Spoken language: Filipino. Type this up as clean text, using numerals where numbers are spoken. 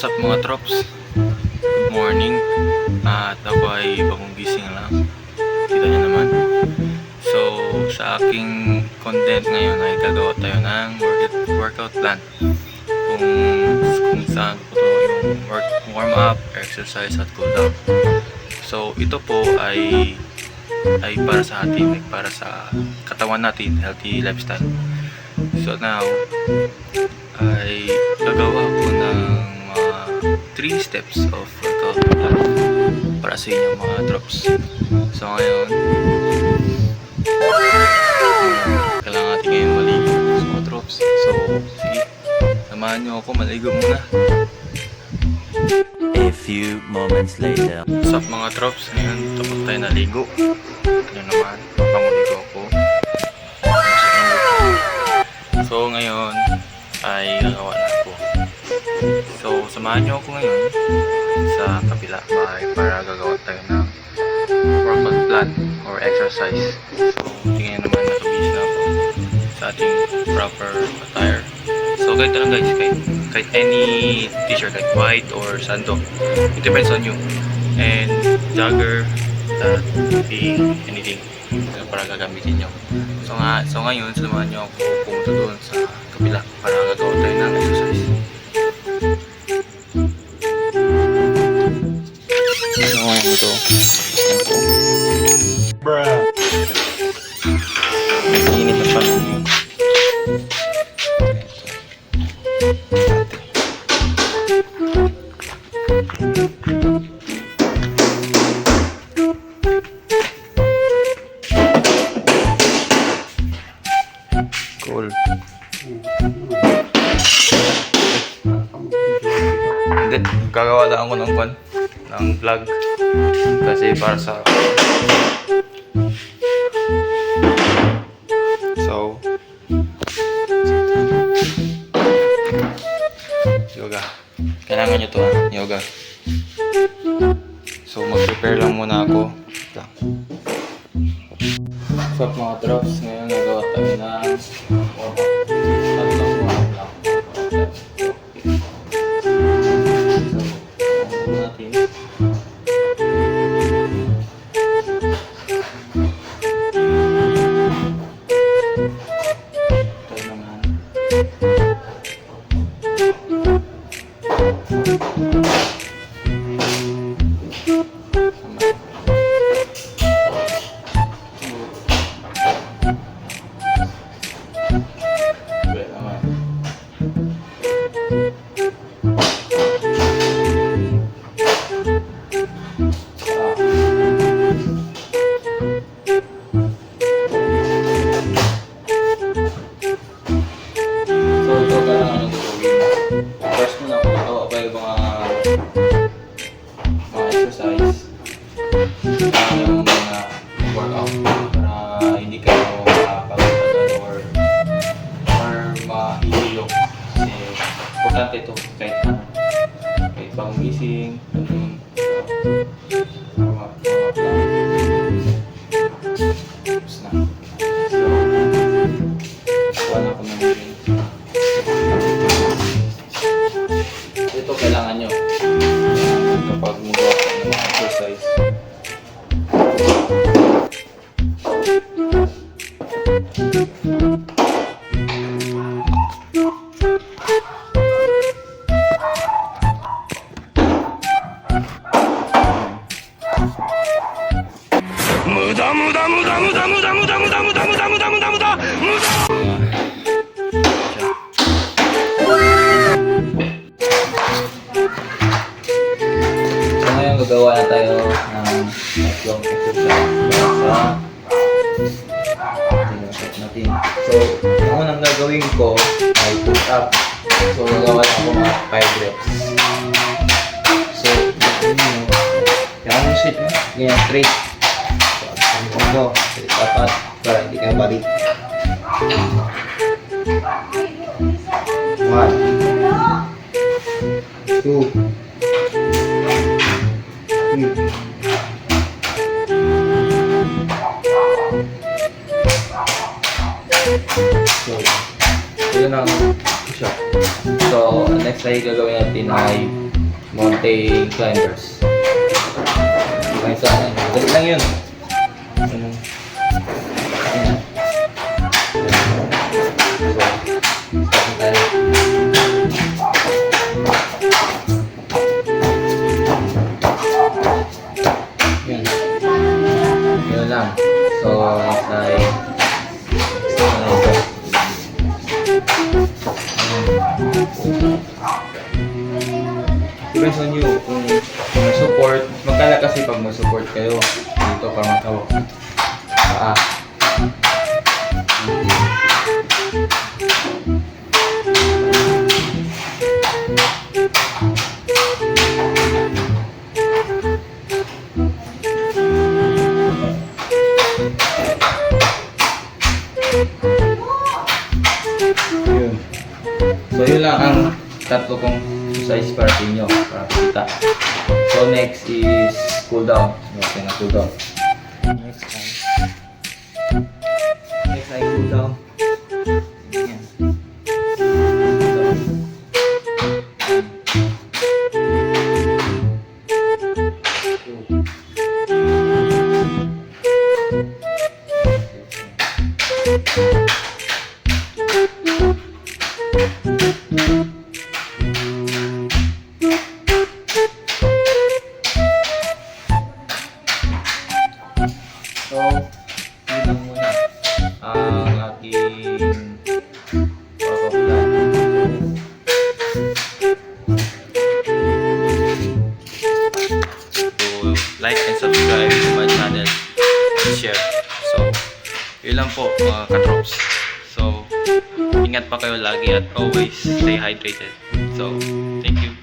What's up mga trops? Good morning. At ako ay bagong gising lang. Kita niyo naman. So, sa aking content ngayon ay gagawa tayo ng workout plan. Kung saan po ito yung warm up, exercise at cool down. So, ito po ay para sa atin, para sa katawan natin, healthy lifestyle. So now, ay gagawa ko ng mga 3 steps of workout plan para sa inyo mga drops. So ngayon, kailangan natin ngayon maligo sa mga drops. So sige, samahan nyo ako, maligo muna. A few moments later. What's up mga drops? Ngayon, tapos tayo naligo. Ito naman, papanguligo ako. So ngayon ay gagawa na ako. So samahan nyo ako ngayon sa kabila bahay para gagawa tayo ng workout plan or exercise. So tingnan naman, nakabihis na ako sa ating proper attire. So ganito lang guys, kahit any t-shirt like white or sando, it depends on you. And jogger, that could be anything para gagamitin nyo. So ngayon, samahan nyo ako pumunta doon sa kabila para gagawa tayo ng exercise. So ngayon ito. Bruh. Init na pa ngayon. Cool. Hindi, gagawa lang ako ng vlog kasi para sa yoga. Kailangan nyo to yoga. So mag-prepare lang muna ako. What's up mga drops? Ngayon nagawa tayo na tatlong warm lang. So, natin. Ito naman. First muna ako ito, abay mga exercise, yung mga workout para hindi kayo mapagod or mahihilo. Kasi importante ito kahit bagong gising, tapos na. So, wala ko na rin. Ito kailangan nyo kapag magawa ng mga exercise. Muda muda muda muda muda muda muda muda muda muda muda muda muda. So ngayon gagawa na tayo ng tatlong exercise para sa natin. So ang unang gagawin ko ay push up. So gagawa na ako mga 5 reps. So kailangan sit ganyan straight. So straight dapat para hindi kayo balik. 1 2 So, yun ang push-up. So, next ay gagawin natin ay mountain climbers. Kahit saan, dali lang yun. Ayan. So, start tayo. Yan. Yun lang. So, ay depends on you kung support. Magkala kasi pag mag-support kayo dito para matawag. Yun. So yun lang ang tatlo kong exercise para sa inyo, para kita. So next is cool down. Okay na cool down. Next ay cool down. Yan. So, yun lang muna ang aking workout plan. So, like and subscribe to my channel and share. So, yun lang po mga katrops. So, ingat pa kayo lagi at always stay hydrated. So, thank you.